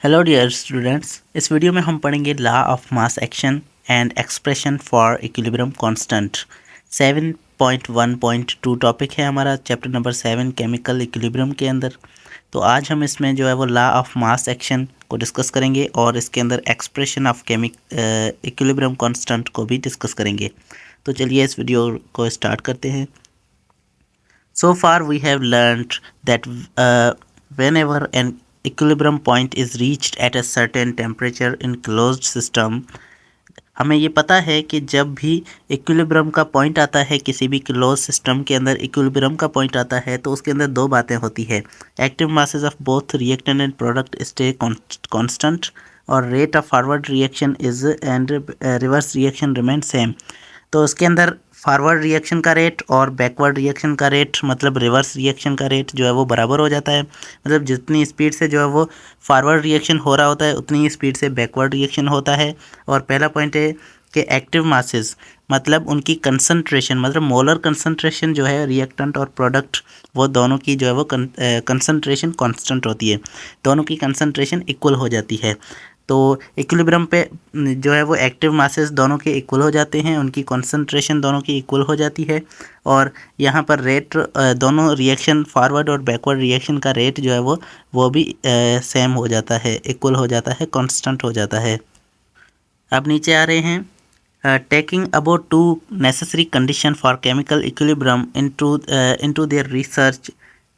Hello dear students, इस video में हम पढ़ेंगे law of mass action and expression for equilibrium constant. 7.1.2 topic है हमारा, चैप्टर नंबर 7 केमिकल इक्विलिब्रियम के अंदर। तो आज हम इसमें जो है वो लॉ ऑफ मास एक्शन को डिस्कस करेंगे और इसके अंदर एक्सप्रेशन ऑफ इक्विलिब्रियम कांस्टेंट को भी डिस्कस करेंगे। तो चलिए इस वीडियो को स्टार्ट करते हैं। So far we have learned that whenever an equilibrium point is reached at a certain temperature in closed system, हमें ये पता है कि जब भी इक्विलिब्रियम का पॉइंट आता है, किसी भी क्लोज सिस्टम के अंदर इक्विलिब्रियम का पॉइंट आता है, तो उसके अंदर दो बातें होती है। Active masses of both reactant and product stay constant और rate of forward reaction is and reverse reaction remain same. तो उसके अंदर फॉरवर्ड रिएक्शन का रेट और बैकवर्ड रिएक्शन का रेट, मतलब रिवर्स रिएक्शन का रेट जो है वो बराबर हो जाता है। मतलब जितनी स्पीड से जो है वो फॉरवर्ड रिएक्शन हो रहा होता है, उतनी ही स्पीड से बैकवर्ड रिएक्शन होता है। और पहला पॉइंट है कि एक्टिव मासेस मतलब उनकी कंसंट्रेशन, मतलब मोलर कंसंट्रेशन जो है रिएक्टेंट और प्रोडक्ट, वो दोनों की जो है वो कंसंट्रेशन कांस्टेंट होती है, दोनों की कंसंट्रेशन इक्वल हो जाती है। तो इक्विलिब्रियम पे जो है वो एक्टिव मासेस दोनों के इक्वल हो जाते हैं, उनकी कंसंट्रेशन दोनों की इक्वल हो जाती है। और यहाँ पर रेट दोनों रिएक्शन फॉरवर्ड और बैकवर्ड रिएक्शन का रेट जो है वो भी सेम हो जाता है, इक्वल हो जाता है, कांस्टेंट हो जाता है। अब नीचे आ रहे हैं, taking about two necessary condition for chemical equilibrium into their research,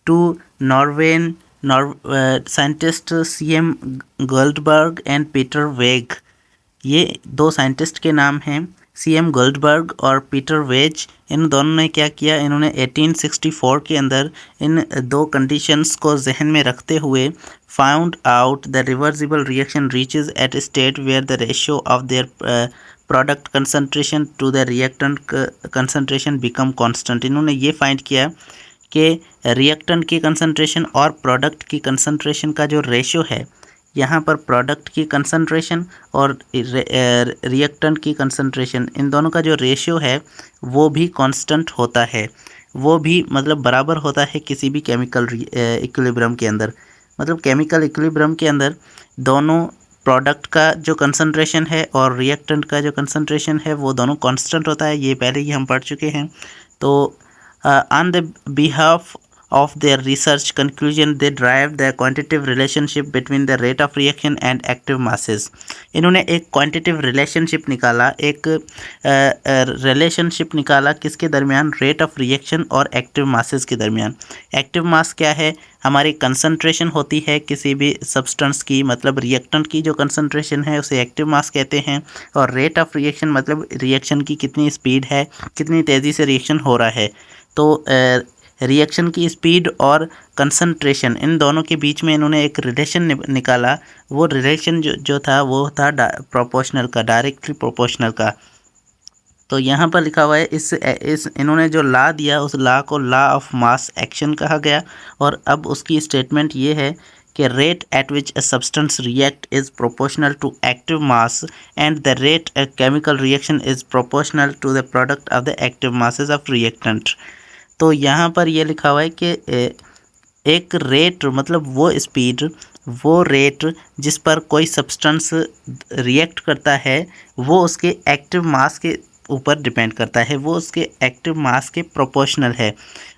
two Norwegian scientist CM Goldberg and Peter Weg, ये दो साइंटिस्ट के नाम हैं, CM गोल्डबर्ग और पीटर वेज। इन दोनों ने क्या किया, इन्होंने 1864 के अंदर इन दो कंडीशंस को जहन में रखते हुए found out the reversible reaction reaches at state where the ratio of their product concentration to the reactant concentration become constant. इन्होंने ये फाइंड किया कि रिएक्टेंट की कंसंट्रेशन और प्रोडक्ट की कंसंट्रेशन का जो रेशियो है, यहाँ पर प्रोडक्ट की कंसंट्रेशन और रिएक्टेंट की कंसंट्रेशन, इन दोनों का जो रेशियो है वो भी कांस्टेंट होता है, वो भी मतलब बराबर होता है किसी भी केमिकल इक्विलिब्रियम के अंदर। मतलब केमिकल इक्विलिब्रियम के अंदर दोनों प्रोडक्ट का जो कंसंट्रेशन है और रिएक्टेंट का जो कंसंट्रेशन है वो दोनों कांस्टेंट होता है, ये पहले ही हम पढ़ चुके हैं। तो on the behalf of their research conclusion they derived the quantitative relationship between the rate of reaction and active masses। इन्होंने एक क्वांटिटिव रिलेशनशिप निकाला, एक रिलेशनशिप निकाला किसके दरमियान, रेट ऑफ रिएक्शन और एक्टिव मासेस के दरमियान। एक्टिव मास क्या है, हमारी कंसंट्रेशन होती है किसी भी सब्सटेंस की, मतलब रिएक्टेंट की जो कंसंट्रेशन है उसे एक्टिव मास कहते हैं। और रेट ऑफ रिएक्शन मतलब रिएक्शन की कितनी स्पीड है, कितनी तेज़ी से रिएक्शन हो रहा है। तो रिएक्शन की स्पीड और कंसंट्रेशन, इन दोनों के बीच में इन्होंने एक रिलेशन निकाला। वो रिलेशन जो था वो था प्रोपोर्शनल का, डायरेक्टली प्रोपोर्शनल का। तो यहाँ पर लिखा हुआ है, इस इन्होंने जो लॉ दिया उस लॉ को लॉ ऑफ मास एक्शन कहा गया। और अब उसकी स्टेटमेंट ये है कि rate at which a substance react is proportional to active mass and the rate a chemical reaction is proportional to the product of the active masses of reactant. तो यहाँ पर ये लिखा हुआ है कि एक रेट मतलब वो स्पीड, वो रेट जिस पर कोई सब्सटेंस रिएक्ट करता है वो उसके एक्टिव मास के ऊपर डिपेंड करता है, वो उसके एक्टिव मास के प्रोपोर्शनल है।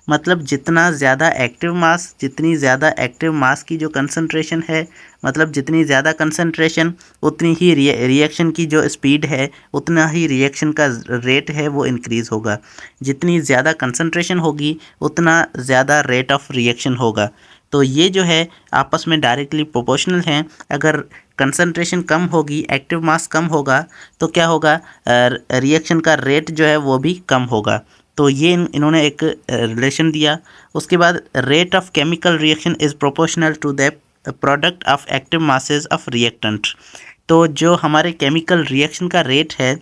मतलब जितना ज़्यादा एक्टिव मास, जितनी ज़्यादा एक्टिव मास की जो कंसंट्रेशन है, मतलब जितनी ज़्यादा कंसंट्रेशन उतनी ही रिएक्शन की जो स्पीड है, उतना ही रिएक्शन का रेट है वो इंक्रीज़ होगा। जितनी ज़्यादा कंसंट्रेशन होगी उतना ज़्यादा रेट ऑफ रिएक्शन होगा। तो ये जो है आपस में डायरेक्टली प्रोपोर्शनल हैं। अगर कंसंट्रेशन कम होगी, एक्टिव मास कम होगा, तो क्या होगा, रिएक्शन का रेट जो है वो भी कम होगा। तो ये इन्होंने एक रिलेशन दिया। उसके बाद rate of chemical reaction is proportional to the product of active masses of reactant. तो जो हमारे केमिकल रिएक्शन का रेट है,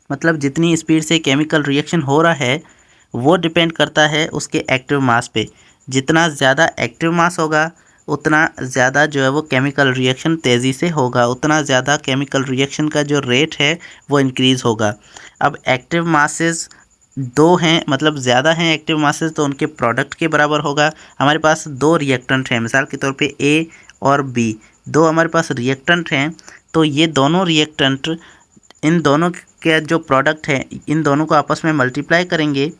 मतलब जितनी स्पीड से केमिकल रिएक्शन हो रहा है वो डिपेंड करता है उसके एक्टिव मास पे। जितना ज़्यादा एक्टिव मास होगा उतना ज़्यादा जो है वो केमिकल रिएक्शन तेज़ी से होगा, उतना ज़्यादा केमिकल रिएक्शन का जो रेट है वो इंक्रीज़ होगा। अब एक्टिव मासेस दो हैं, मतलब ज़्यादा हैं एक्टिव मासेस, तो उनके प्रोडक्ट के बराबर होगा। हमारे पास दो रिएक्टेंट हैं, मिसाल के तौर पे ए और बी, दो हमारे पास रिएक्टेंट हैं, तो ये दोनों रिएक्टेंट इन दोनों के जो प्रोडक्ट है इन दोनों को आपस में मल्टीप्लाई करेंगे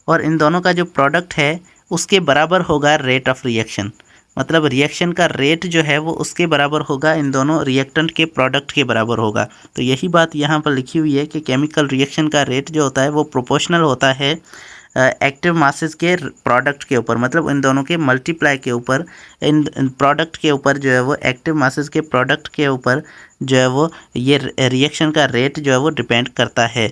और इन दोनों का जो प्रोडक्ट है उसके बराबर होगा रेट ऑफ रिएक्शन। मतलब रिएक्शन का रेट जो है वो उसके बराबर होगा, इन दोनों रिएक्टेंट के प्रोडक्ट के बराबर होगा। तो यही बात यहाँ पर लिखी हुई है कि केमिकल रिएक्शन का रेट जो होता है वो प्रोपोर्शनल होता है एक्टिव मासेस के प्रोडक्ट के ऊपर, मतलब इन दोनों के मल्टीप्लाई के ऊपर, इन प्रोडक्ट के ऊपर जो है वो एक्टिव मासेस के प्रोडक्ट के ऊपर जो है वो ये रिएक्शन का रेट जो है वो डिपेंड करता है।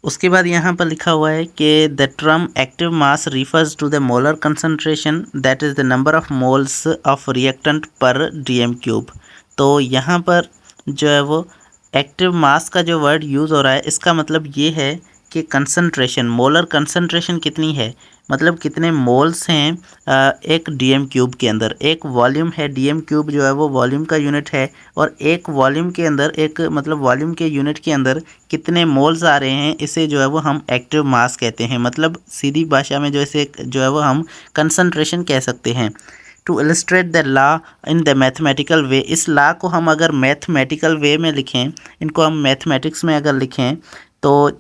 उसके बाद यहाँ पर लिखा हुआ है कि the term active mass refers to the molar concentration that is the number of moles of reactant per dm cube. तो यहाँ पर जो है वो एक्टिव मास का जो वर्ड यूज़ हो रहा है इसका मतलब ये है कि कंसंट्रेशन, मोलर कंसंट्रेशन कितनी है, मतलब कितने मोल्स हैं एक डीएम क्यूब के अंदर। एक वॉल्यूम है, डीएम क्यूब जो है वो वॉल्यूम का यूनिट है, और एक वॉल्यूम के अंदर एक मतलब वॉल्यूम के यूनिट के अंदर कितने मोल्स आ रहे हैं, इसे जो है वो हम एक्टिव मास कहते हैं। मतलब सीधी भाषा में जो इसे जो है वो हम कंसंट्रेशन कह सकते हैं। To illustrate the law in the mathematical way, इस लॉ को हम अगर मैथमेटिकल वे में लिखें, इनको हम मैथमेटिक्स में अगर लिखें तो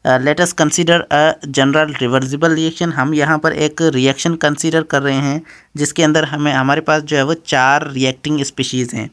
let us consider a general reversible reaction. हम यहाँ पर एक रिएक्शन कंसीडर कर रहे हैं जिसके अंदर हमारे पास जो है वो 4 रिएक्टिंग स्पीशीज़ हैं,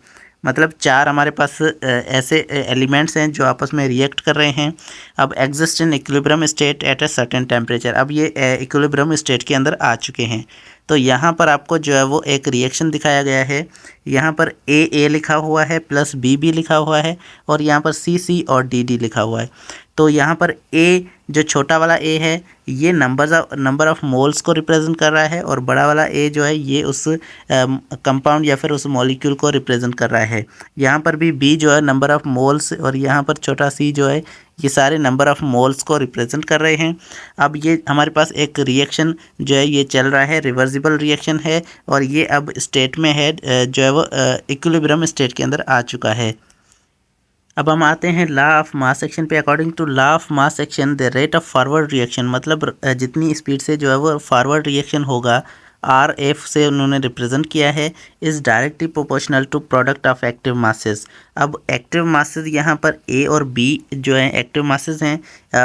मतलब 4 हमारे पास ऐसे एलिमेंट्स हैं जो आपस में रिएक्ट कर रहे हैं। अब exist in equilibrium state at a certain temperature, अब ये इक्विलिब्रियम स्टेट के अंदर आ चुके हैं। तो यहाँ पर आपको जो है वो एक रिएक्शन दिखाया गया है, यहाँ पर ए लिखा हुआ है प्लस बी लिखा हुआ है, और यहाँ पर सी और डी लिखा हुआ है। तो यहाँ पर ए जो छोटा वाला ए है ये नंबर ऑफ मोल्स को रिप्रेजेंट कर रहा है, और बड़ा वाला ए जो है ये उस कंपाउंड या फिर उस मॉलिक्यूल को रिप्रेजेंट कर रहा है। यहाँ पर भी बी जो है नंबर ऑफ मोल्स, और यहाँ पर छोटा सी जो है ये सारे नंबर ऑफ मोल्स को रिप्रेजेंट कर रहे हैं। अब ये हमारे पास एक रिएक्शन जो है ये चल रहा है, रिवर्सिबल रिएक्शन है, और ये अब स्टेट में है जो है वो इक्विलिब्रियम स्टेट के अंदर आ चुका है। अब हम आते हैं लॉ ऑफ मास एक्शन पे। According to law of mass action the rate of forward reaction, मतलब जितनी स्पीड से जो है वो फॉरवर्ड रिएक्शन होगा, आर एफ से उन्होंने रिप्रेजेंट किया है, is directly proportional to product of active masses. अब एक्टिव मासेस यहाँ पर ए और बी जो है एक्टिव मासेस हैं,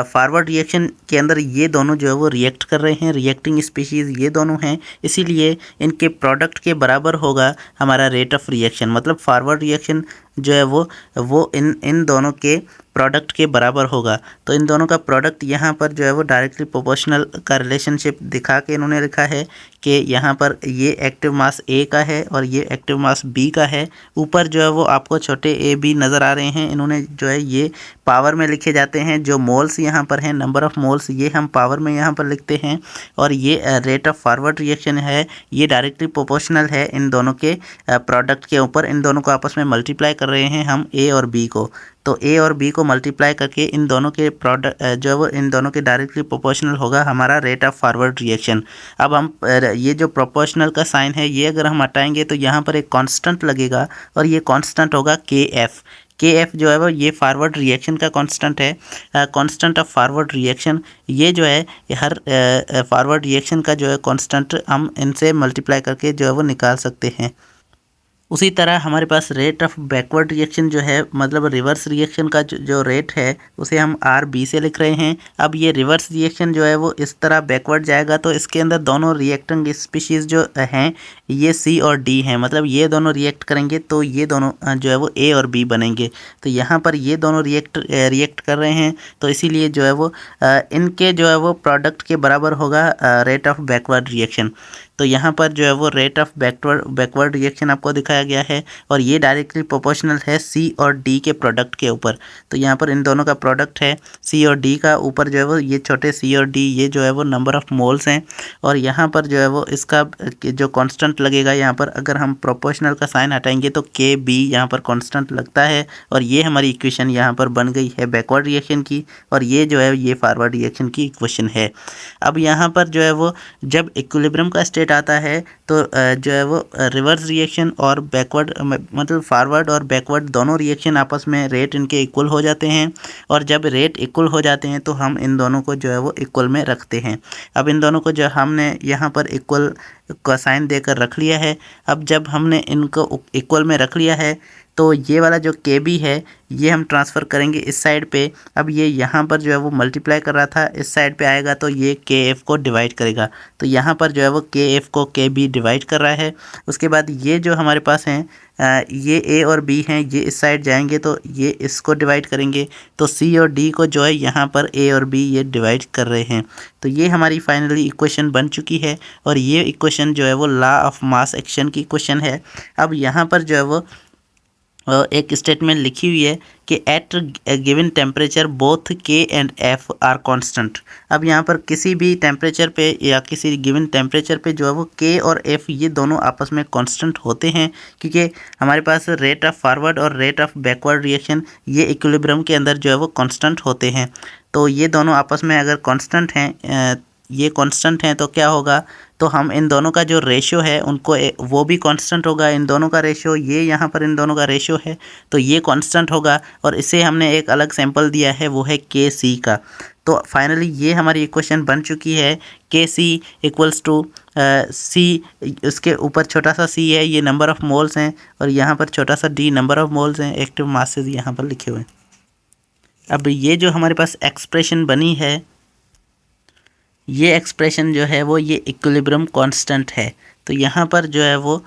फॉरवर्ड रिएक्शन के अंदर ये दोनों जो है वो रिएक्ट कर रहे हैं, रिएक्टिंग स्पीशीज़ ये दोनों हैं, इसीलिए इनके प्रोडक्ट के बराबर होगा हमारा रेट ऑफ रिएक्शन। मतलब फॉरवर्ड रिएक्शन जो है वो इन दोनों के प्रोडक्ट के बराबर होगा। तो इन दोनों का प्रोडक्ट यहाँ पर जो है वो डायरेक्टली प्रोपोर्शनल का रिलेशनशिप दिखा के इन्होंने लिखा है कि यहाँ पर ये एक्टिव मास ए का है और ये एक्टिव मास बी का है। ऊपर जो है वो आपको छोटे ए बी नज़र आ रहे हैं, इन्होंने जो है ये पावर में लिखे जाते हैं। जो मोल्स यहाँ पर हैं, नंबर ऑफ़ मोल्स, ये हम पावर में यहाँ पर लिखते हैं, और ये रेट ऑफ फॉरवर्ड रिएक्शन है, ये डायरेक्टली प्रोपोर्शनल है इन दोनों के प्रोडक्ट के ऊपर। इन दोनों को आपस में मल्टीप्लाई कर रहे हैं हम ए और बी को, तो ए और बी को मल्टीप्लाई करके इन दोनों के प्रोडक्ट जो है वो इन दोनों के डायरेक्टली प्रोपोर्शनल होगा हमारा रेट ऑफ फॉरवर्ड रिएक्शन। अब हम ये जो प्रोपोर्शनल का साइन है ये अगर हम हटाएंगे तो यहाँ पर एक कांस्टेंट लगेगा, और ये कांस्टेंट होगा के एफ जो है वो ये फॉरवर्ड रिएक्शन का कांस्टेंट है, कांस्टेंट ऑफ फॉरवर्ड रिएक्शन। ये जो है हर फॉरवर्ड रिएक्शन का जो है कांस्टेंट हम इनसे मल्टीप्लाई करके जो है वो निकाल सकते हैं। उसी तरह हमारे पास रेट ऑफ बैकवर्ड रिएक्शन जो है, मतलब रिवर्स रिएक्शन का जो रेट है उसे हम आर बी से लिख रहे हैं। अब ये रिवर्स रिएक्शन जो है वो इस तरह बैकवर्ड जाएगा, तो इसके अंदर दोनों रिएक्टिंग स्पीशीज़ जो हैं ये सी और डी हैं, मतलब ये दोनों रिएक्ट करेंगे तो ये दोनों जो है वो ए और बी बनेंगे। तो यहाँ पर ये दोनों रिएक्ट कर रहे हैं, तो इसीलिए जो है वो इनके जो है वो प्रोडक्ट के बराबर होगा रेट ऑफ बैकवर्ड रिएक्शन। तो यहाँ पर जो है वो रेट ऑफ बैकवर्ड रिएक्शन आपको दिखाया गया है, और ये डायरेक्टली प्रोपोर्शनल है सी और डी के प्रोडक्ट के ऊपर। तो यहाँ पर इन दोनों का प्रोडक्ट है सी और डी का, ऊपर जो है वो ये छोटे सी और डी ये जो है वो नंबर ऑफ़ मोल्स हैं, और यहाँ पर जो है वो इसका जो कांस्टेंट लगेगा, यहाँ पर अगर हम प्रोपोर्शनल का साइन हटाएंगे तो के बी यहाँ पर कांस्टेंट लगता है, और ये हमारी इक्वेशन यहाँ पर बन गई है बैकवर्ड रिएक्शन की, और ये जो है ये फॉरवर्ड रिएक्शन की इक्वेशन है। अब यहाँ पर जो है वो जब इक्विलिब्रियम का स्टेट आता है तो जो है वो रिवर्स रिएक्शन और बैकवर्ड मतलब फॉरवर्ड और बैकवर्ड दोनों रिएक्शन आपस में रेट इनके इक्वल हो जाते हैं, और जब रेट इक्वल हो जाते हैं तो हम इन दोनों को जो है वो इक्वल में रखते हैं। अब इन दोनों को जो हमने यहाँ पर इक्वल का साइन देकर रख लिया है। अब जब हमने इनको इक्वल में रख लिया है तो ये वाला जो के बी है ये हम ट्रांसफ़र करेंगे इस साइड पे। अब ये यहाँ पर जो है वो मल्टीप्लाई कर रहा था, इस साइड पे आएगा तो ये के एफ़ को डिवाइड करेगा। तो यहाँ पर जो है वो के एफ़ को के बी डिवाइड कर रहा है। उसके बाद ये जो हमारे पास हैं ये ए और बी हैं, ये इस साइड जाएंगे तो ये इसको डिवाइड करेंगे। तो सी और डी को जो है यहाँ पर ए और बी ये डिवाइड कर रहे हैं। तो ये हमारी फाइनली इक्वेशन बन चुकी है और ये इक्वेशन जो है वो लॉ ऑफ मास एक्शन की इक्वेशन है। अब यहाँ पर जो है वो एक स्टेटमेंट लिखी हुई है कि एट गिवन टेम्परेचर बोथ के एंड एफ आर कांस्टेंट। अब यहाँ पर किसी भी टेम्परेचर पे या किसी गिवन टेम्परेचर पे जो है वो के और एफ ये दोनों आपस में कांस्टेंट होते हैं, क्योंकि हमारे पास रेट ऑफ फॉरवर्ड और रेट ऑफ बैकवर्ड रिएक्शन ये इक्विलिब्रियम के अंदर जो है वो कांस्टेंट होते हैं। तो ये दोनों आपस में अगर कांस्टेंट हैं, ये कांस्टेंट हैं, तो क्या होगा, तो हम इन दोनों का जो रेशियो है उनको वो भी कांस्टेंट होगा। इन दोनों का रेशियो, ये यहाँ पर इन दोनों का रेशियो है तो ये कांस्टेंट होगा। और इसे हमने एक अलग सैंपल दिया है वो है के सी का। तो फाइनली ये हमारी इक्वेशन बन चुकी है के सी इक्वल्स टू सी, उसके ऊपर छोटा सा सी है, ये नंबर ऑफ़ मोल्स हैं, और यहाँ पर छोटा सा डी नंबर ऑफ़ मोल्स हैं, एक्टिव मासेस यहाँ पर लिखे हुए हैं। अब ये जो हमारे पास एक्सप्रेशन बनी है, ये एक्सप्रेशन जो है वो ये इक्विलिब्रियम कांस्टेंट है। तो यहाँ पर जो है वो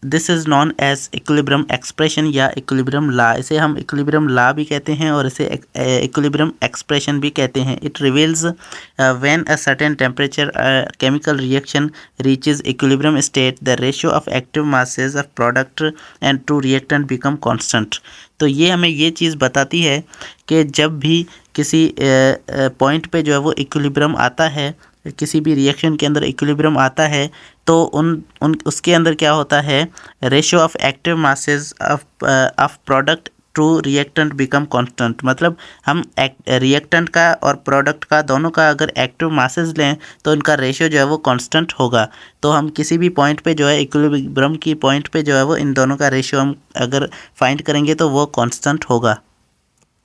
this is known as equilibrium expression या इक्विलिब्रियम लॉ। इसे हम इक्विलिब्रियम लॉ भी कहते हैं और इसे इक्विलिब्रियम एक्सप्रेशन भी कहते हैं। It reveals when a certain temperature chemical reaction reaches equilibrium state the ratio of active masses of product and to reactant become constant. तो ये हमें ये चीज़ बताती है कि जब भी किसी पॉइंट पे जो है वो इक्विलिब्रियम आता है, किसी भी रिएक्शन के अंदर इक्विलिब्रियम आता है, तो उसके अंदर क्या होता है, ratio of active masses of product to reactant become constant. मतलब हम रिएक्टेंट का और प्रोडक्ट का दोनों का अगर एक्टिव मासेस लें तो इनका रेशियो जो है वो कांस्टेंट होगा। तो हम किसी भी पॉइंट पे जो है इक्विलिब्रियम की पॉइंट पे जो है वो इन दोनों का रेशियो हम अगर फाइंड करेंगे तो वो कांस्टेंट होगा।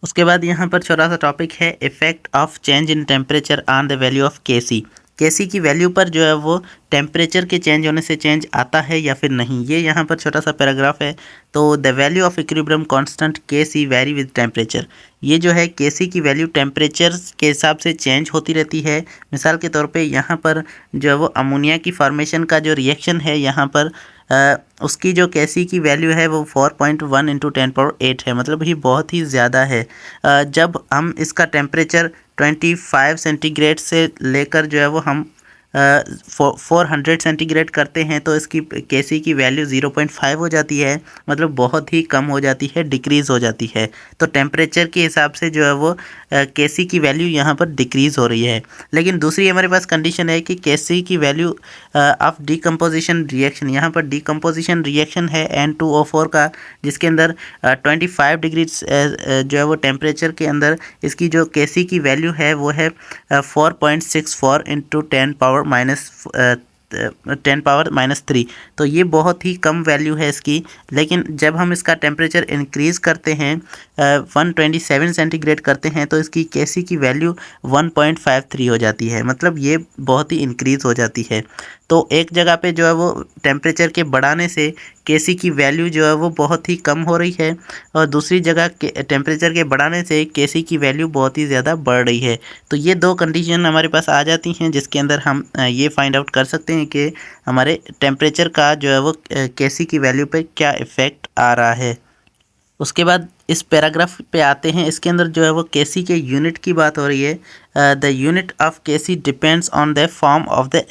उसके बाद यहाँ पर छोटा सा टॉपिक है effect of change in temperature on the value of के सी। के सी की वैल्यू पर जो है वो टेम्परेचर के चेंज होने से चेंज आता है या फिर नहीं, ये यहाँ पर छोटा सा पैराग्राफ है। तो the value of equilibrium constant के सी वेरी विद टेम्परेचर। ये जो है के सी की वैल्यू टेम्परेचर के हिसाब से चेंज होती रहती है। मिसाल के तौर पे यहाँ पर जो है वो अमोनिया की फॉर्मेशन का जो रिएक्शन है यहाँ पर उसकी जो के सी की वैल्यू है वो 4.1 इंटू 10⁸ है, मतलब ये बहुत ही ज़्यादा है। जब हम इसका टेम्परेचर 25 सेंटीग्रेड से लेकर जो है वो हम 400 सेंटीग्रेड करते हैं तो इसकी के सी की वैल्यू 0.5 हो जाती है, मतलब बहुत ही कम हो जाती है, डिक्रीज़ हो जाती है। तो टेम्परेचर के हिसाब से जो है वो के सी की वैल्यू यहाँ पर डिक्रीज़ हो रही है। लेकिन दूसरी हमारे पास कंडीशन है कि के सी की वैल्यू ऑफ डीकम्पोजिशन रिएक्शन, यहाँ पर डीकम्पोजिशन रिएक्शन है N2O4 का, जिसके अंदर 25 डिग्री जो है वो टेम्परेचर के अंदर इसकी जो के सी की वैल्यू है वो है 4.64 इंटू 10⁻³ तो ये बहुत ही कम वैल्यू है इसकी। लेकिन जब हम इसका टेम्परेचर इंक्रीज़ करते हैं 127 सेंटीग्रेड करते हैं तो इसकी के सी की वैल्यू 1.53 हो जाती है, मतलब ये बहुत ही इंक्रीज़ हो जाती है। तो एक जगह पे जो है वो टेम्परेचर के बढ़ाने से के सी की वैल्यू जो है वो बहुत ही कम हो रही है और दूसरी जगह टेम्परेचर के बढ़ाने से के सी की वैल्यू बहुत ही ज़्यादा बढ़ रही है। तो ये दो कंडीशन हमारे पास आ जाती हैं जिसके अंदर हम ये फाइंड आउट कर सकते हैं कि हमारे टेम्परेचर का जो है वो के सी की वैल्यू पे क्या इफ़ेक्ट आ रहा है। उसके बाद इस पैराग्राफ पे आते हैं, इसके अंदर जो है वो के सी के यूनिट की बात हो रही है। द यूनिट ऑफ के see depends on the form of the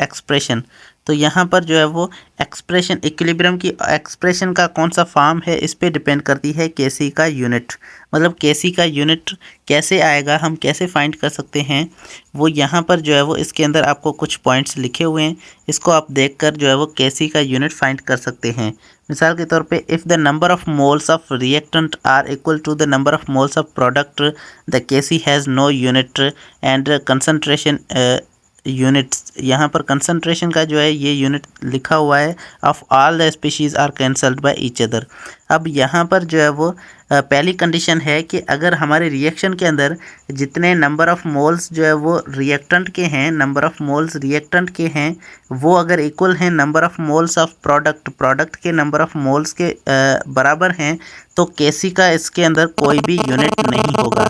expression. तो यहाँ पर जो है वो एक्सप्रेशन, इक्विलिब्रियम की एक्सप्रेशन का कौन सा फॉर्म है इस पे डिपेंड करती है के सी का यूनिट। मतलब के सी का यूनिट कैसे आएगा, हम कैसे फाइंड कर सकते हैं, वो यहाँ पर जो है वो इसके अंदर आपको कुछ पॉइंट्स लिखे हुए हैं, इसको आप देखकर जो है वो के सी का यूनिट फाइंड कर सकते हैं। मिसाल के तौर पे if the number of moles of reactant are equal to the number of moles of product the K C has no unit and concentration units. यहाँ पर कंसंट्रेशन का जो है ये यूनिट लिखा हुआ है of all the species are cancelled by each other. अब यहाँ पर जो है वो पहली कंडीशन है कि अगर हमारे रिएक्शन के अंदर जितने नंबर ऑफ़ मोल्स जो है वो रिएक्टेंट के हैं, नंबर ऑफ़ मोल्स रिएक्टेंट के हैं, वो अगर इक्वल हैं number of moles of product के नंबर ऑफ़ मोल्स के बराबर हैं, तो केसी का इसके अंदर कोई भी यूनिट नहीं होगा,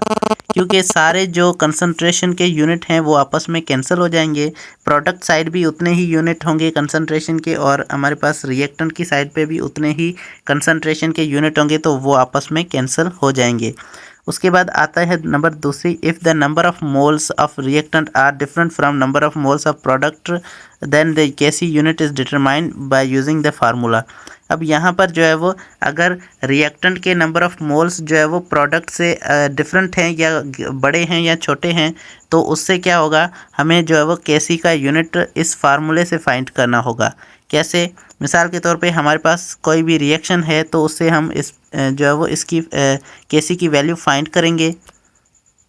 क्योंकि सारे जो कंसंट्रेशन के यूनिट हैं वो आपस में कैंसिल हो जाएंगे। प्रोडक्ट साइड भी उतने ही यूनिट होंगे कंसंट्रेशन के, और हमारे पास रिएक्टेंट की साइड पे भी उतने ही कंसंट्रेशन के यूनिट होंगे, तो वो आपस में कैंसिल हो जाएंगे। उसके बाद आता है नंबर दूसरी, if the number of moles of reactant are different from number of moles of product then the KC unit is determined by using the formula. अब यहाँ पर जो है वो अगर रिएक्टेंट के नंबर ऑफ़ मोल्स जो है वो प्रोडक्ट से डिफरेंट हैं या बड़े हैं या छोटे हैं, तो उससे क्या होगा, हमें जो है वो केसी का यूनिट इस फार्मूले से फाइंड करना होगा। कैसे? मिसाल के तौर पे हमारे पास कोई भी रिएक्शन है, तो उससे हम इस जो है वो इसकी केसी की वैल्यू फाइंड करेंगे।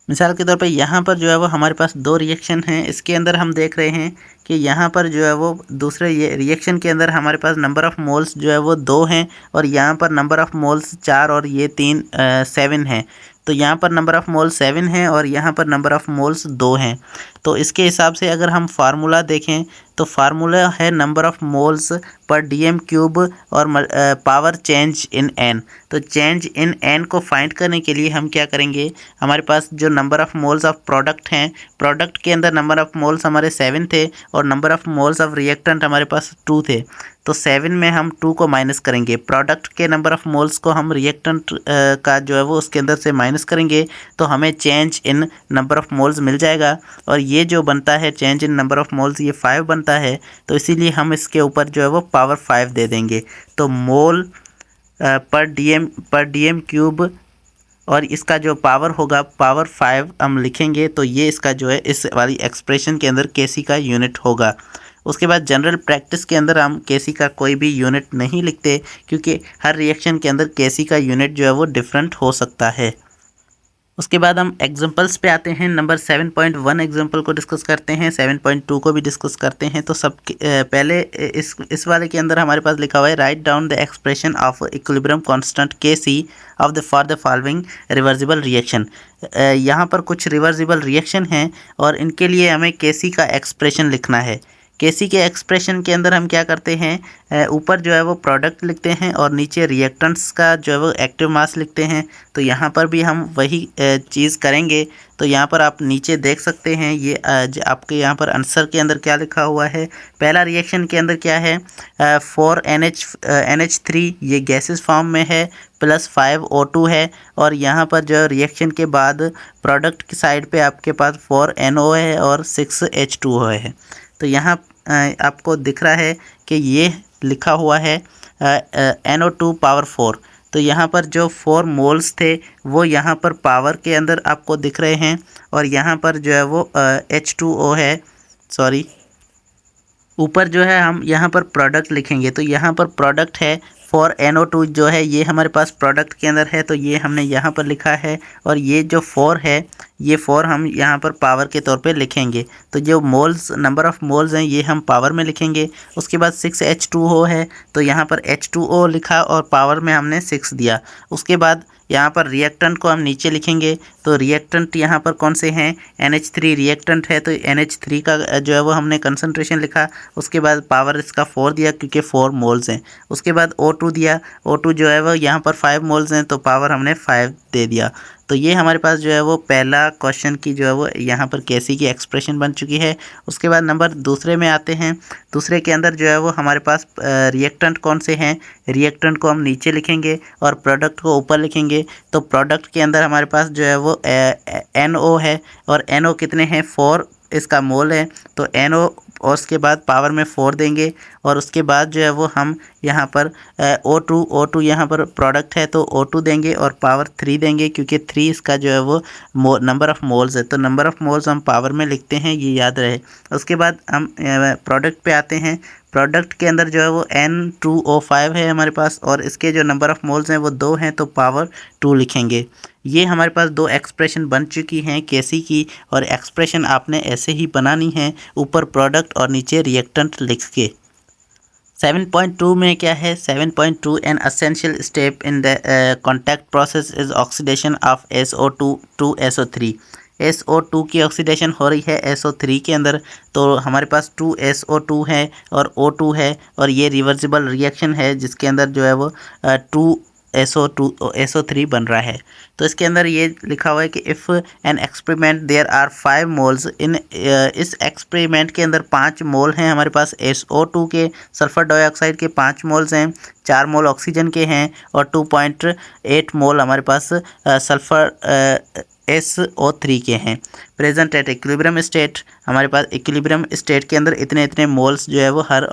मिसाल के तौर पे यहाँ पर जो है वो हमारे पास दो रिएक्शन हैं, इसके अंदर हम देख रहे हैं कि यहाँ पर जो है वो दूसरे ये रिएक्शन के अंदर हमारे पास नंबर ऑफ़ मोल्स जो है वो 2 हैं, और यहाँ पर नंबर ऑफ़ मोल्स 4 और ये 3 7 हैं। तो यहाँ पर नंबर ऑफ़ मोल्स 7 हैं और यहाँ पर नंबर ऑफ़ मोल्स 2 हैं। तो इसके हिसाब से अगर हम फार्मूला देखें तो फार्मूला है number of moles per dm cube और पावर चेंज इन एन। तो चेंज इन एन को फाइंड करने के लिए हम क्या करेंगे, हमारे पास जो number of moles of product हैं, प्रोडक्ट के अंदर नंबर ऑफ़ मोल्स हमारे 7 थे और number of moles of reactant हमारे पास 2 थे। तो 7 में हम 2 को माइनस करेंगे, प्रोडक्ट के नंबर ऑफ़ मोल्स को हम रिएक्टेंट का जो है वो उसके अंदर से माइनस करेंगे, तो हमें change in number of moles मिल जाएगा। और ये जो बनता है change in number of moles, ये 5 बनता है, तो इसीलिए हम इसके ऊपर जो है वो पावर 5 दे देंगे। तो मोल पर डीएम क्यूब और इसका जो पावर होगा पावर 5 हम लिखेंगे, तो ये इसका जो है इस वाली एक्सप्रेशन के अंदर केसी का यूनिट होगा। उसके बाद जनरल प्रैक्टिस के अंदर हम केसी का कोई भी यूनिट नहीं लिखते, क्योंकि हर रिएक्शन के अंदर केसी का यूनिट जो है वो डिफरेंट हो सकता है। उसके बाद हम एग्जांपल्स पे आते हैं। नंबर 7.1 एग्जांपल को डिस्कस करते हैं, 7.2 को भी डिस्कस करते हैं। तो सब पहले इस वाले के अंदर हमारे पास लिखा हुआ है, write down the expression of equilibrium constant Kc of the for the following reversible reaction. यहाँ पर कुछ रिवर्सिबल रिएक्शन हैं और इनके लिए हमें Kc का एक्सप्रेशन लिखना है। केसी के एक्सप्रेशन के अंदर हम क्या करते हैं, ऊपर जो है वो प्रोडक्ट लिखते हैं और नीचे रिएक्टेंट्स का जो है वो एक्टिव मास लिखते हैं। तो यहाँ पर भी हम वही चीज़ करेंगे। तो यहाँ पर आप नीचे देख सकते हैं, ये आपके यहाँ पर आंसर के अंदर क्या लिखा हुआ है। पहला रिएक्शन के अंदर क्या है, 4NH3 ये गैसेस फॉर्म में है, प्लस 5O2 है, और यहाँ पर जो रिएक्शन के बाद प्रोडक्ट की साइड पे आपके पास 4NO है और 6H2O है। तो यहाँ आपको दिख रहा है कि ये लिखा हुआ है NO2 पावर 4। तो यहाँ पर जो 4 मोल्स थे वो यहाँ पर पावर के अंदर आपको दिख रहे हैं, और यहाँ पर जो है वो H2O है, सॉरी ऊपर जो है हम यहाँ पर प्रोडक्ट लिखेंगे। तो यहाँ पर प्रोडक्ट है 4NO2 जो है ये हमारे पास प्रोडक्ट के अंदर है, तो ये हमने यहाँ पर लिखा है, और ये जो 4 है ये 4 हम यहाँ पर पावर के तौर पे लिखेंगे। तो जो मोल्स नंबर ऑफ़ मोल्स हैं ये हम पावर में लिखेंगे। उसके बाद 6H2O है, तो यहाँ पर H2O लिखा और पावर में हमने 6 दिया। उसके बाद यहाँ पर रिएक्टेंट को हम नीचे लिखेंगे। तो रिएक्टेंट यहाँ पर कौन से हैं, NH3 रिएक्टेंट है, तो NH3 का जो है वो हमने कंसंट्रेशन लिखा। उसके बाद पावर इसका 4 दिया क्योंकि 4 मोल्स हैं। उसके बाद O2 दिया, O2 जो है वो यहाँ पर 5 मोल्स हैं, तो पावर हमने 5 दे दिया। तो ये हमारे पास जो है वो पहला क्वेश्चन की जो है वो यहाँ पर केसी की एक्सप्रेशन बन चुकी है। उसके बाद नंबर दूसरे में आते हैं। दूसरे के अंदर जो है वो हमारे पास रिएक्टेंट कौन से हैं, रिएक्टेंट को हम नीचे लिखेंगे और प्रोडक्ट को ऊपर लिखेंगे। तो प्रोडक्ट के अंदर हमारे पास जो है वो NO है, और NO कितने हैं, 4 इसका मोल है। तो NO और उसके बाद पावर में 4 देंगे, और उसके बाद जो है वो हम यहाँ पर O2 यहाँ पर प्रोडक्ट है तो O2 देंगे और पावर 3 देंगे, क्योंकि 3 इसका जो है वो नंबर ऑफ़ मोल्स है। तो नंबर ऑफ़ मोल्स हम पावर में लिखते हैं, ये याद रहे। उसके बाद हम प्रोडक्ट पे आते हैं। प्रोडक्ट के अंदर जो है वो N2O5 है हमारे पास, और इसके जो नंबर ऑफ़ मोल्स हैं वो 2 हैं, तो पावर 2 लिखेंगे। ये हमारे पास 2 एक्सप्रेशन बन चुकी हैं केसी की, और एक्सप्रेशन आपने ऐसे ही बनानी है, ऊपर प्रोडक्ट और नीचे रिएक्टेंट लिख के। 7.2 में क्या है, 7.2 an essential step in the contact process is oxidation of SO2 to SO3। SO2 की ऑक्सीडेशन हो रही है SO3 के अंदर, तो हमारे पास 2 SO2 है और O2 है, और ये रिवर्सिबल रिएक्शन है जिसके अंदर जो है वो 2 SO3 बन रहा है। तो इसके अंदर ये लिखा हुआ है कि if an experiment there are 5 moles in, इस एक्सपेरिमेंट के अंदर 5 मोल हैं हमारे पास SO2 के, सल्फ़र डाइऑक्साइड के 5 मोल्स हैं, 4 मोल ऑक्सीजन के हैं और 2.8 मोल हमारे पास सल्फ़र SO3 के हैं। प्रेजेंट एट इक्विलिब्रियम स्टेट, हमारे पास इक्विलिब्रियम स्टेट के अंदर इतने इतने मोल्स जो है वो हर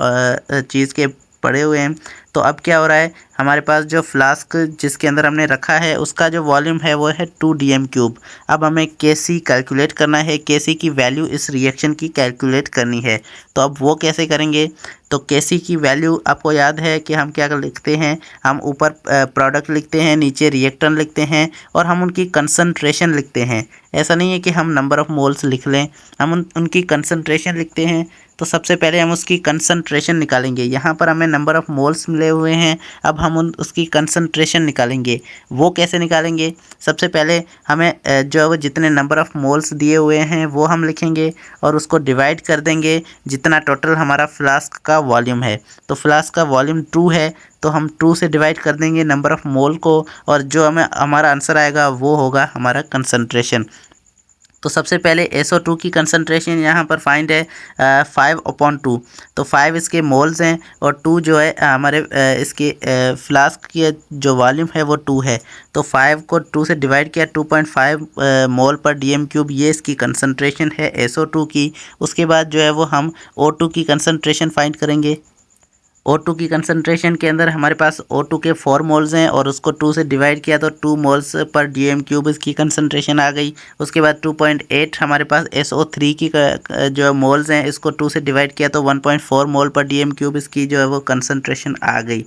चीज़ के पड़े हुए हैं। तो अब क्या हो रहा है, हमारे पास जो फ्लास्क जिसके अंदर हमने रखा है उसका जो वॉल्यूम है वो है 2 dm³। अब हमें Kc कैलकुलेट करना है, Kc की वैल्यू इस रिएक्शन की कैलकुलेट करनी है। तो अब वो कैसे करेंगे, तो Kc की वैल्यू आपको याद है कि हम क्या लिखते हैं, हम ऊपर प्रोडक्ट लिखते हैं, नीचे रिएक्टेंट लिखते हैं और हम उनकी कंसंट्रेशन लिखते हैं। ऐसा नहीं है कि हम नंबर ऑफ़ मोल्स लिख लें, हम उनकी कंसंट्रेशन लिखते हैं। तो सबसे पहले हम उसकी कंसंट्रेशन निकालेंगे। यहाँ पर हमें नंबर ऑफ़ मोल्स मिले हुए हैं, अब हम उसकी कंसंट्रेशन निकालेंगे। वो कैसे निकालेंगे, सबसे पहले हमें जो है वो जितने नंबर ऑफ़ मोल्स दिए हुए हैं वो हम लिखेंगे और उसको डिवाइड कर देंगे जितना टोटल हमारा फ्लास्क का वॉल्यूम है। तो फ्लास्क का वॉल्यूम 2 है, तो हम 2 से डिवाइड कर देंगे नंबर ऑफ़ मोल को, और जो हमें हमारा आंसर आएगा वो होगा हमारा कंसंट्रेशन। तो सबसे पहले SO2 की कंसंट्रेशन यहाँ पर फाइंड है 5/2। तो 5 इसके मोल्स हैं और 2 जो है हमारे इसके फ्लास्क की जो वॉल्यूम है वो 2 है। तो 5 को 2 से डिवाइड किया, 2.5 मोल पर dm³, ये इसकी कंसंट्रेशन है SO2 की। उसके बाद जो है वो हम O2 की कंसंट्रेशन फाइंड करेंगे। O2 की कंसंट्रेशन के अंदर हमारे पास O2 के 4 मोल्स हैं और उसको 2 से डिवाइड किया तो 2 मोल्स पर dm³ इसकी कंसंट्रेशन आ गई। उसके बाद 2.8 हमारे पास SO3 की जो मोल्स हैं, इसको 2 से डिवाइड किया तो 1.4 मोल पर dm³ इसकी जो है वो कंसंट्रेशन आ गई।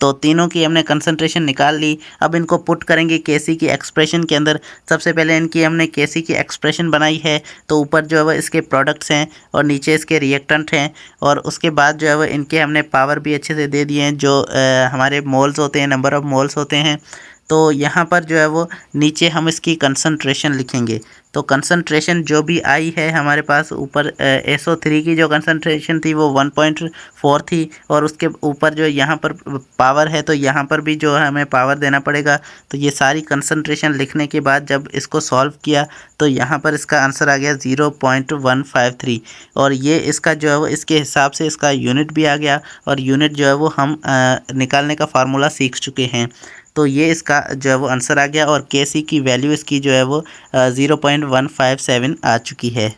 तो तीनों की हमने कंसंट्रेशन निकाल ली। अब इनको पुट करेंगे Kc की एक्सप्रेशन के अंदर। सबसे पहले इनकी हमने Kc की एक्सप्रेशन बनाई है, तो ऊपर जो है वो इसके प्रोडक्ट्स हैं और नीचे इसके रिएक्टेंट हैं, और उसके बाद जो है वो इनके हमने पावर भी अच्छे से दे दिए हैं, जो हमारे मोल्स होते हैं, नंबर ऑफ़ मोल्स होते हैं। तो यहाँ पर जो है वो नीचे हम इसकी कंसंट्रेशन लिखेंगे। तो कंसंट्रेशन जो भी आई है हमारे पास, ऊपर SO3 की जो कंसंट्रेशन थी वो 1.4 थी, और उसके ऊपर जो यहाँ पर पावर है तो यहाँ पर भी जो है हमें पावर देना पड़ेगा। तो ये सारी कंसंट्रेशन लिखने के बाद जब इसको सॉल्व किया तो यहाँ पर इसका आंसर आ गया 0.153, और ये इसका जो है वो इसके हिसाब से इसका यूनिट भी आ गया, और यूनिट जो है वो हम निकालने का फार्मूला सीख चुके हैं। तो ये इसका जो है वो आंसर आ गया, और Kc की वैल्यू इसकी जो है वो 0.157 आ चुकी है।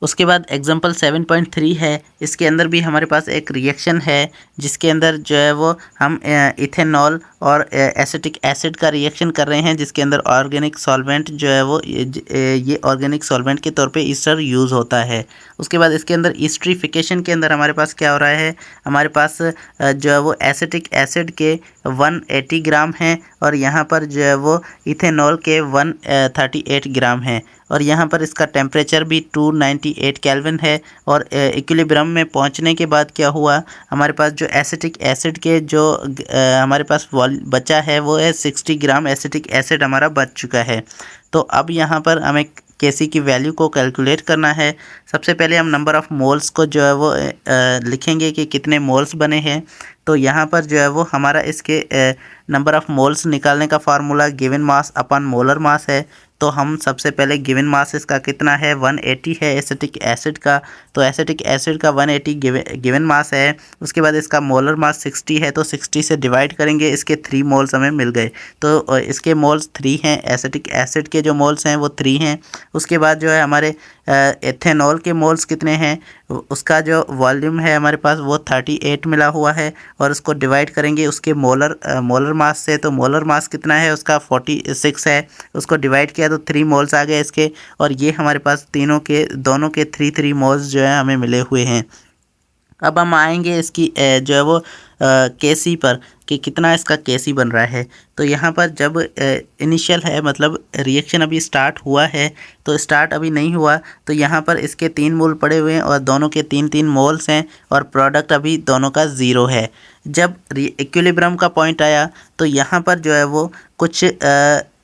उसके बाद एग्जांपल 7.3 है, इसके अंदर भी हमारे पास एक रिएक्शन है जिसके अंदर जो है वो हम इथेनॉल और एसिटिक एसिड का रिएक्शन कर रहे हैं, जिसके अंदर ऑर्गेनिक सॉल्वेंट जो है वो ये ऑर्गेनिक सॉल्वेंट के तौर पे ईस्टर यूज़ होता है। उसके बाद इसके अंदर ईस्ट्रीफिकेशन के अंदर हमारे पास क्या हो रहा है, हमारे पास जो है वो एसिटिक एसिड के 180 ग्राम हैं, और यहाँ पर जो है वो इथेनॉल के 138 ग्राम हैं, और यहाँ पर इसका टेम्परेचर भी 298 केल्विन है। और इक्विलिब्रियम में पहुँचने के बाद क्या हुआ, हमारे पास जो एसिटिक एसिड के जो हमारे पास बचा है वो है 60 ग्राम एसिटिक एसिड हमारा बच चुका है। तो अब यहाँ पर हमें Kc की वैल्यू को कैलकुलेट करना है। सबसे पहले हम नंबर ऑफ़ मोल्स को जो है वो लिखेंगे कि कितने मोल्स बने हैं। तो यहाँ पर जो है वो हमारा इसके नंबर ऑफ़ मोल्स निकालने का formula given mass upon molar mass है। तो हम सबसे पहले गिवन मास इसका कितना है, 180 है एसिटिक एसिड का, तो एसिटिक एसिड का 180 गिवन मास है। उसके बाद इसका मोलर मास 60 है, तो 60 से डिवाइड करेंगे, इसके 3 मोल्स हमें मिल गए। तो इसके मोल्स 3 हैं, एसिटिक एसिड के जो मोल्स हैं वो 3 हैं। उसके बाद जो है हमारे एथेनॉल के मोल्स कितने हैं, उसका जो वॉल्यूम है हमारे पास वो 38 मिला हुआ है, और उसको डिवाइड करेंगे उसके मोलर मास से। तो मोलर मास कितना है उसका 46 है, उसको डिवाइड किया तो 3 मोल्स आ गए इसके, और ये हमारे पास दोनों के 3 मोल्स जो है हमें मिले हुए हैं। अब हम आएंगे इसकी जो है वो Kc पर। कि कितना इसका केसी बन रहा है। तो यहाँ पर जब इनिशियल है मतलब रिएक्शन अभी स्टार्ट हुआ है, तो स्टार्ट अभी नहीं हुआ, तो यहाँ पर इसके 3 मोल पड़े हुए हैं और दोनों के 3-3 मोल्स हैं और प्रोडक्ट अभी दोनों का 0 है। जब इक्विलिब्रियम का पॉइंट आया तो यहाँ पर जो है वो कुछ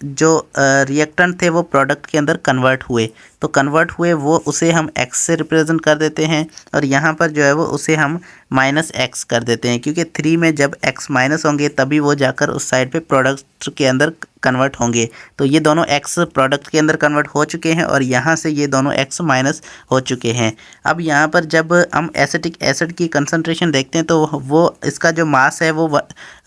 जो रिएक्टेंट थे वो प्रोडक्ट के अंदर कन्वर्ट हुए, तो कन्वर्ट हुए वो उसे हम x से रिप्रेजेंट कर देते हैं और यहाँ पर जो है वो उसे हम -x कर देते हैं, क्योंकि 3 में जब x माइनस होंगे तभी वो जाकर उस साइड पे प्रोडक्ट के अंदर कन्वर्ट होंगे। तो ये दोनों x प्रोडक्ट के अंदर कन्वर्ट हो चुके हैं और यहाँ से ये दोनों x माइनस हो चुके हैं। अब यहाँ पर जब हम एसिटिक एसिड की कंसंट्रेशन देखते हैं तो वो इसका जो मास है वो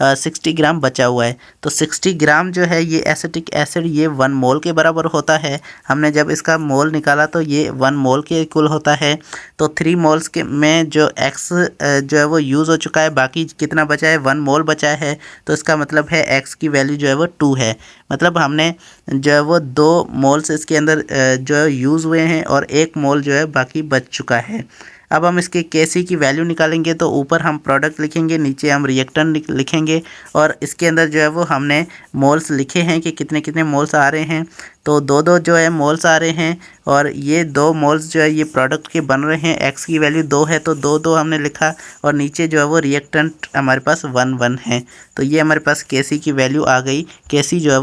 60 ग्राम बचा हुआ है। तो 60 ग्राम जो है ये एसिटिक एसिड ये 1 मोल के बराबर होता है। हमने जब इसका मोल निकाला तो ये 1 मोल के इक्वल होता है। तो 3 मोल्स के में जो x जो है वो यूज़ हो चुका है, बाकी कितना बचा है 1 मोल बचा है। तो इसका मतलब है x की वैल्यू जो है वो 2 है। मतलब हमने जो है वो 2 मोल्स इसके अंदर जो है यूज़ हुए हैं और 1 मोल जो है बाकी बच चुका है। अब हम इसके केसी की वैल्यू निकालेंगे तो ऊपर हम प्रोडक्ट लिखेंगे, नीचे हम रिएक्टेंट लिखेंगे और इसके अंदर जो है वो हमने मोल्स लिखे हैं कि कितने कितने मोल्स आ रहे हैं। तो 2-2 जो है मोल्स आ रहे हैं और ये 2 मोल्स जो है ये प्रोडक्ट के बन रहे हैं। x की वैल्यू 2 है तो 2-2 हमने लिखा और नीचे जो है वो रिएक्टेंट हमारे पास 1-1 है। तो ये हमारे पास केसी की वैल्यू आ गई। केसी जो है